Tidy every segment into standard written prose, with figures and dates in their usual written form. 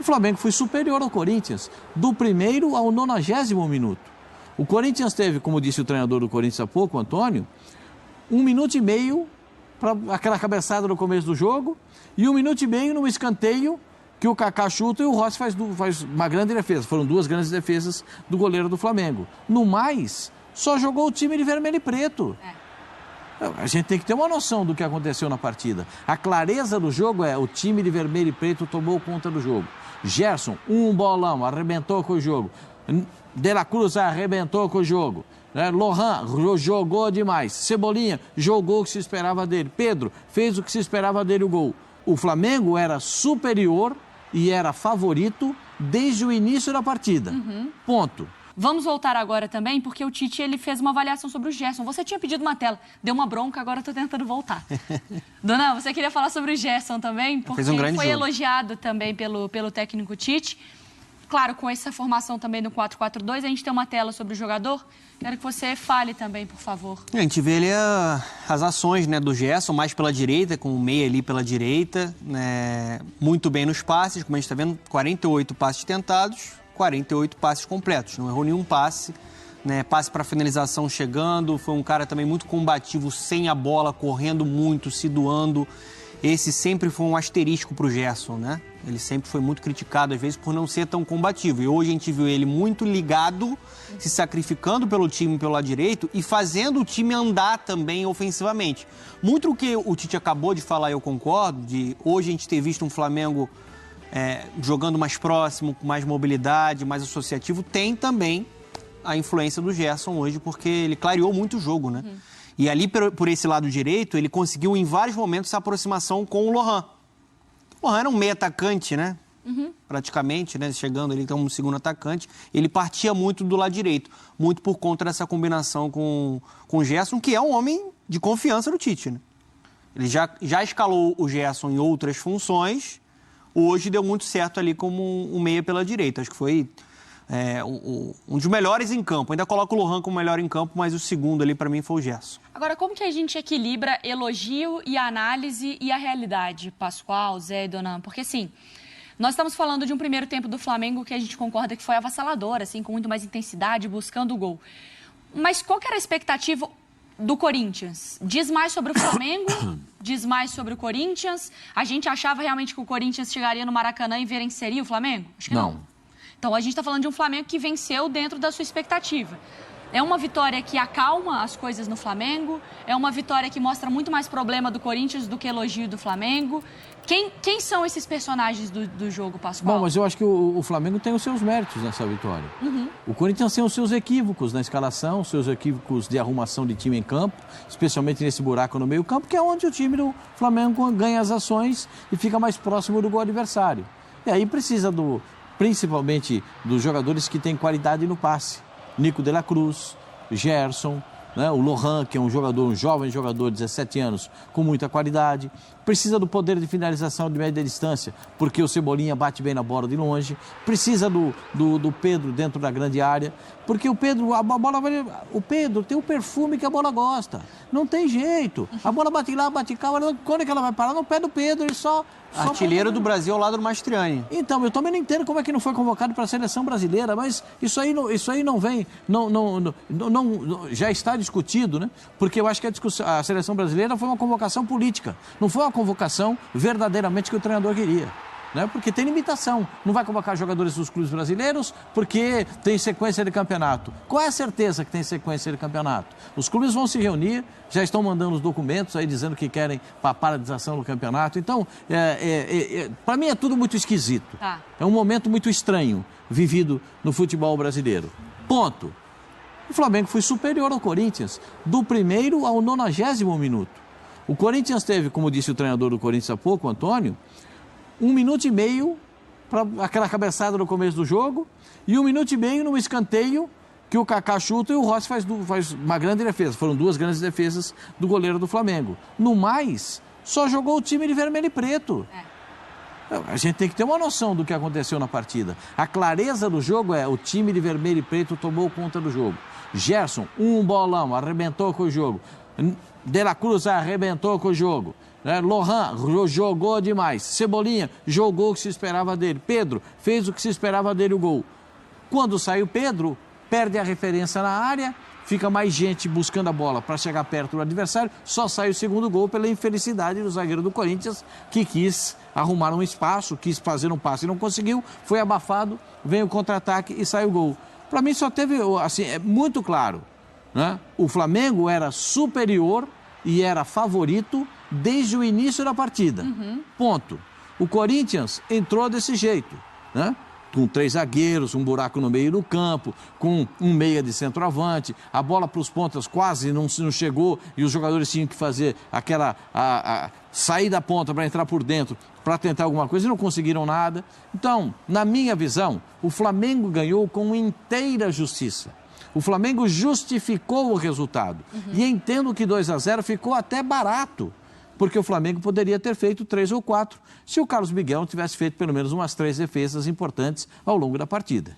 Flamengo foi superior ao Corinthians, do primeiro ao 90º minuto. O Corinthians teve, como disse o treinador do Corinthians há pouco, Antônio, 1 minuto e meio para aquela cabeçada no começo do jogo e 1 minuto e meio no escanteio que o Kaká chuta e o Rossi faz uma grande defesa. Foram 2 grandes defesas do goleiro do Flamengo. No mais, só jogou o time de vermelho e preto. A gente tem que ter uma noção do que aconteceu na partida. A clareza do jogo é o time de vermelho e preto tomou conta do jogo. Gerson, um bolão, arrebentou com o jogo. De la Cruz arrebentou com o jogo. Lohan jogou demais. Cebolinha jogou o que se esperava dele. Pedro fez o que se esperava dele, o gol. O Flamengo era superior e era favorito desde o início da partida. Ponto. Vamos voltar agora também, porque o Tite ele fez uma avaliação sobre o Gerson. Você tinha pedido uma tela, deu uma bronca, agora eu tô tentando voltar. Dona, você queria falar sobre o Gerson também? Porque ele foi elogiado também pelo técnico Tite. Claro, com essa formação também no 4-4-2, a gente tem uma tela sobre o jogador. Quero que você fale também, por favor. A gente vê ali as ações, né, do Gerson, mais pela direita, com o meia ali pela direita, né, muito bem nos passes, como a gente está vendo, 48 passes tentados, 48 passes completos, não errou nenhum passe, né, passe para finalização chegando, foi um cara também muito combativo, sem a bola, correndo muito, se doando. Esse sempre foi um asterisco para o Gerson, né? Ele sempre foi muito criticado, às vezes, por não ser tão combativo. E hoje a gente viu ele muito ligado, se sacrificando pelo time pelo lado direito e fazendo o time andar também ofensivamente. Muito o que o Tite acabou de falar, eu concordo, de hoje a gente ter visto um Flamengo jogando mais próximo, com mais mobilidade, mais associativo, tem também a influência do Gerson hoje, porque ele clareou muito o jogo, né? E ali, por esse lado direito, ele conseguiu em vários momentos essa aproximação com o Lohan. O Lohan era um meio atacante, né? Praticamente, né? Chegando ali como segundo atacante. Ele partia muito do lado direito, muito por conta dessa combinação com o Gerson, que é um homem de confiança do Tite, né? Ele já escalou o Gerson em outras funções, hoje deu muito certo ali como um meia pela direita. Acho que foi um dos melhores em campo. Ainda coloco o Lohan como melhor em campo, mas o segundo ali para mim foi o Gerson. Agora, como que a gente equilibra elogio e análise e a realidade, Pascoal, Zé e Donan? Porque, assim, nós estamos falando de um primeiro tempo do Flamengo que a gente concorda que foi avassalador, assim, com muito mais intensidade, buscando o gol. Mas qual que era a expectativa do Corinthians? Diz mais sobre o Flamengo? Diz mais sobre o Corinthians? A gente achava realmente que o Corinthians chegaria no Maracanã e venceria o Flamengo? Acho que não. Então, a gente está falando de um Flamengo que venceu dentro da sua expectativa. É uma vitória que acalma as coisas no Flamengo, é uma vitória que mostra muito mais problema do Corinthians do que elogio do Flamengo. Quem são esses personagens do jogo, Pascoal? Bom, mas eu acho que o Flamengo tem os seus méritos nessa vitória. O Corinthians tem os seus equívocos na escalação, os seus equívocos de arrumação de time em campo, especialmente nesse buraco no meio-campo, que é onde o time do Flamengo ganha as ações e fica mais próximo do gol adversário. E aí precisa principalmente dos jogadores que têm qualidade no passe. Nico de la Cruz, Gerson, né? O Lohan, que é um jovem jogador de 17 anos, com muita qualidade. Precisa do poder de finalização de média distância, porque o Cebolinha bate bem na bola de longe. Precisa do Pedro dentro da grande área, porque o Pedro tem o perfume que a bola gosta. Não tem jeito. A bola bate lá, bate cá, quando é que ela vai parar? No pé do Pedro, ele só artilheiro do Brasil ao lado do Mastriani. Então, eu também não entendo como é que não foi convocado para a seleção brasileira, mas isso aí não vem, já está discutido, né? Porque eu acho que a seleção brasileira foi uma convocação política, não foi uma convocação verdadeiramente que o treinador queria. Né? Porque tem limitação. Não vai convocar jogadores dos clubes brasileiros porque tem sequência de campeonato. Qual é a certeza que tem sequência de campeonato? Os clubes vão se reunir, já estão mandando os documentos aí dizendo que querem para a paralisação do campeonato. Então, para mim é tudo muito esquisito. É um momento muito estranho vivido no futebol brasileiro. Ponto. O Flamengo foi superior ao Corinthians do primeiro ao 90º minuto. O Corinthians teve, como disse o treinador do Corinthians há pouco, Antônio, 1 minuto e meio para aquela cabeçada no começo do jogo e 1 minuto e meio no escanteio que o Kaká chuta e o Rossi faz uma grande defesa. Foram 2 grandes defesas do goleiro do Flamengo. No mais, só jogou o time de vermelho e preto. A gente tem que ter uma noção do que aconteceu na partida. A clareza do jogo é o time de vermelho e preto tomou conta do jogo. Gerson, um bolão, arrebentou com o jogo. De la Cruz arrebentou com o jogo. né? Lohan jogou demais. Cebolinha jogou o que se esperava dele. Pedro fez o que se esperava dele o gol. Quando sai o Pedro, perde a referência na área, fica mais gente buscando a bola para chegar perto do adversário, só sai o segundo gol pela infelicidade do zagueiro do Corinthians, que quis arrumar um espaço, quis fazer um passe e não conseguiu, foi abafado, vem o contra-ataque e sai o gol. Para mim só teve, assim, é muito claro, né? O Flamengo era superior e era favorito desde o início da partida. Ponto. O Corinthians entrou desse jeito, né? Com 3 zagueiros, um buraco no meio do campo, com um meia de centroavante, a bola para os pontas quase não chegou e os jogadores tinham que fazer aquela sair da ponta para entrar por dentro, para tentar alguma coisa e não conseguiram nada. Então, na minha visão, o Flamengo ganhou com inteira justiça. O Flamengo justificou o resultado. E entendo que 2-0 ficou até barato, porque o Flamengo poderia ter feito 3 ou 4 se o Carlos Miguel não tivesse feito pelo menos umas 3 defesas importantes ao longo da partida.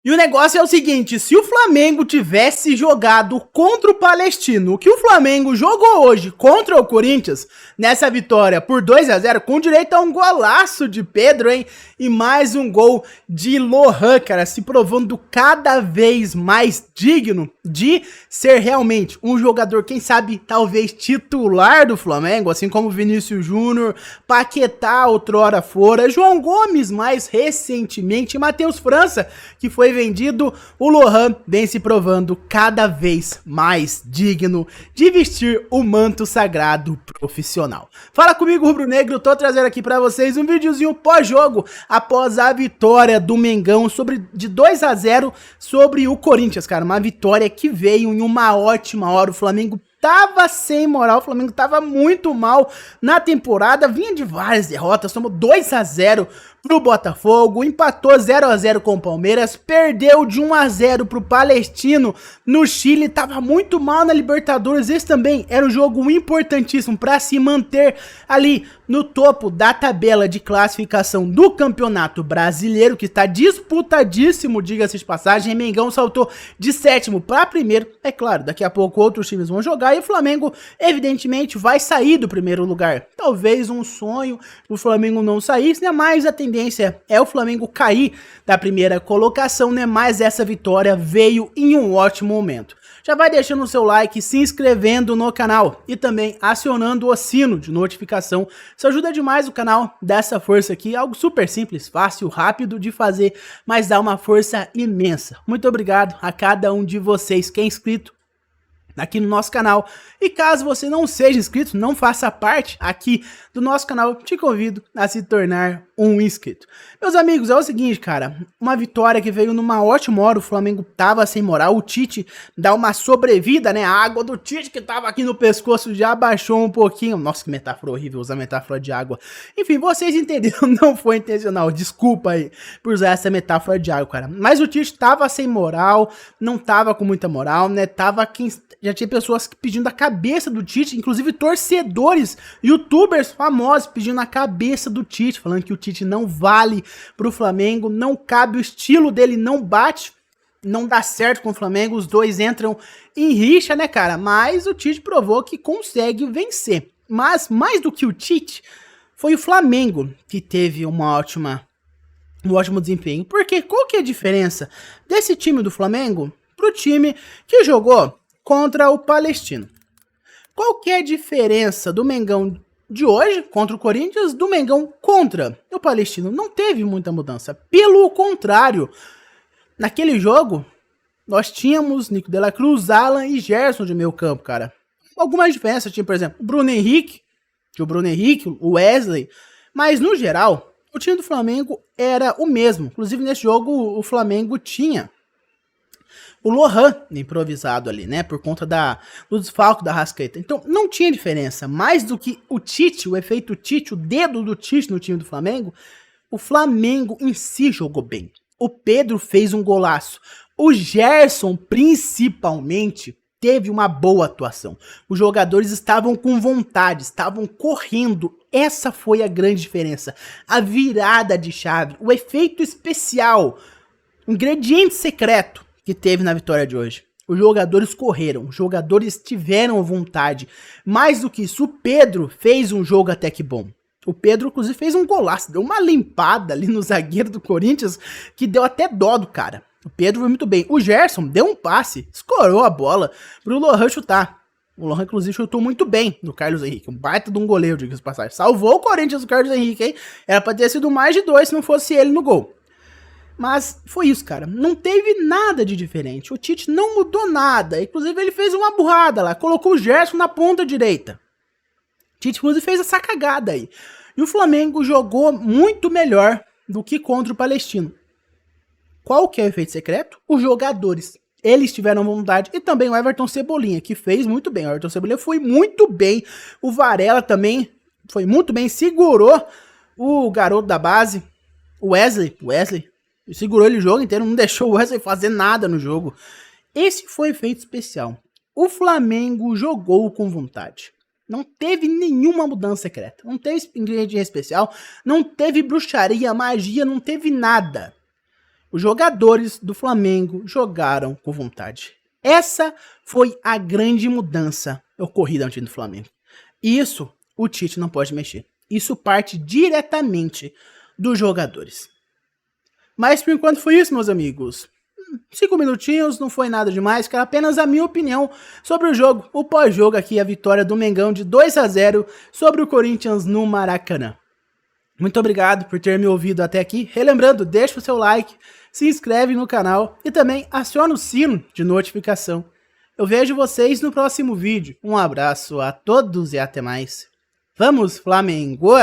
E o negócio é o seguinte, se o Flamengo tivesse jogado contra o Palestino, o que o Flamengo jogou hoje contra o Corinthians, nessa vitória por 2-0, com direito a um golaço de Pedro, hein? E mais um gol de Lohan, cara, se provando cada vez mais digno de ser realmente um jogador, quem sabe, talvez titular do Flamengo, assim como Vinícius Júnior, Paquetá outrora fora, João Gomes mais recentemente, e Matheus França, que foi vendido. O Lohan vem se provando cada vez mais digno de vestir o manto sagrado profissional. Fala comigo, Rubro Negro, tô trazendo aqui pra vocês um videozinho pós-jogo, após a vitória do Mengão de 2-0 sobre o Corinthians, cara, uma vitória que veio em uma ótima hora. O Flamengo tava sem moral, o Flamengo tava muito mal na temporada, vinha de várias derrotas, tomou 2-0 pro Botafogo, empatou 0-0 com o Palmeiras, perdeu de 1-0 pro Palestino no Chile, tava muito mal na Libertadores. Esse também era um jogo importantíssimo para se manter ali no topo da tabela de classificação do Campeonato Brasileiro, que está disputadíssimo, diga-se de passagem. Mengão saltou de 7º para 1º, é claro, daqui a pouco outros times vão jogar e o Flamengo evidentemente vai sair do 1º lugar. Talvez um sonho o Flamengo não saísse, né? Mas a tendência é o Flamengo cair da 1ª colocação, né? Mas essa vitória veio em um ótimo momento. Já vai deixando o seu like, se inscrevendo no canal e também acionando o sino de notificação. Isso ajuda demais o canal, dá essa força aqui, algo super simples, fácil, rápido de fazer, mas dá uma força imensa. Muito obrigado a cada um de vocês que é inscrito aqui no nosso canal. E caso você não seja inscrito, não faça parte aqui do nosso canal, te convido a se tornar um inscrito. Meus amigos, é o seguinte, cara, uma vitória que veio numa ótima hora, o Flamengo tava sem moral, o Tite dá uma sobrevida, né, a água do Tite que tava aqui no pescoço já baixou um pouquinho. Nossa, que metáfora horrível, usar metáfora de água. Enfim, vocês entenderam, não foi intencional, desculpa aí por usar essa metáfora de água, cara. Mas o Tite tava sem moral, não tava com muita moral, né, já tinha pessoas pedindo a cabeça do Tite, inclusive torcedores, youtubers famosos pedindo a cabeça do Tite, falando que o Tite não vale pro Flamengo, não cabe, o estilo dele não bate, não dá certo com o Flamengo, os dois entram em rixa, né, cara? Mas o Tite provou que consegue vencer. Mas mais do que o Tite, foi o Flamengo que teve um ótimo desempenho. Porque qual que é a diferença desse time do Flamengo pro time que jogou contra o Palestino? Qual que é a diferença do Mengão de hoje contra o Corinthians, do Mengão contra o Palestino? Não teve muita mudança. Pelo contrário, naquele jogo, nós tínhamos Nico de la Cruz, Alan e Gerson de meio campo, cara. Algumas diferenças, tinha, por exemplo, o Bruno Henrique, o Wesley, mas no geral, o time do Flamengo era o mesmo. Inclusive, nesse jogo, o Flamengo tinha o Lohan improvisado ali, né, por conta do desfalque da Arrascaeta. Então, não tinha diferença. Mais do que o Tite, o efeito Tite, o dedo do Tite no time do Flamengo, o Flamengo em si jogou bem. O Pedro fez um golaço. O Gerson, principalmente, teve uma boa atuação. Os jogadores estavam com vontade, estavam correndo. Essa foi a grande diferença. A virada de chave, o efeito especial, o ingrediente secreto que teve na vitória de hoje. Os jogadores correram, os jogadores tiveram vontade. Mais do que isso, o Pedro fez um jogo até que bom. O Pedro, inclusive, fez um golaço, deu uma limpada ali no zagueiro do Corinthians, que deu até dó do cara. O Pedro foi muito bem. O Gerson deu um passe, escorou a bola pro Lohan chutar. O Lohan, inclusive, chutou muito bem no Carlos Henrique. Um baita de um goleiro, diga-se de passagem. Salvou o Corinthians, o Carlos Henrique, hein? Era pra ter sido mais de 2 se não fosse ele no gol. Mas foi isso, cara. Não teve nada de diferente. O Tite não mudou nada. Inclusive, ele fez uma burrada lá. Colocou o Gerson na ponta direita. O Tite, inclusive, fez essa cagada aí. E o Flamengo jogou muito melhor do que contra o Palestino. Qual que é o efeito secreto? Os jogadores. Eles tiveram vontade. E também o Everton Cebolinha, que fez muito bem. O Everton Cebolinha foi muito bem. O Varela também foi muito bem. Segurou o garoto da base. O Wesley. Segurou ele o jogo inteiro. Não deixou o Wesley fazer nada no jogo. Esse foi o efeito especial. O Flamengo jogou com vontade. Não teve nenhuma mudança secreta. Não teve ingrediente especial. Não teve bruxaria, magia. Não teve nada. Os jogadores do Flamengo jogaram com vontade. Essa foi a grande mudança ocorrida no time do Flamengo. E isso o Tite não pode mexer. Isso parte diretamente dos jogadores. Mas por enquanto foi isso, meus amigos. 5 minutinhos, não foi nada demais, que era apenas a minha opinião sobre o jogo. O pós-jogo aqui, a vitória do Mengão de 2-0 sobre o Corinthians no Maracanã. Muito obrigado por ter me ouvido até aqui. Relembrando, deixa o seu like, se inscreve no canal e também aciona o sino de notificação. Eu vejo vocês no próximo vídeo. Um abraço a todos e até mais. Vamos, Flamengo!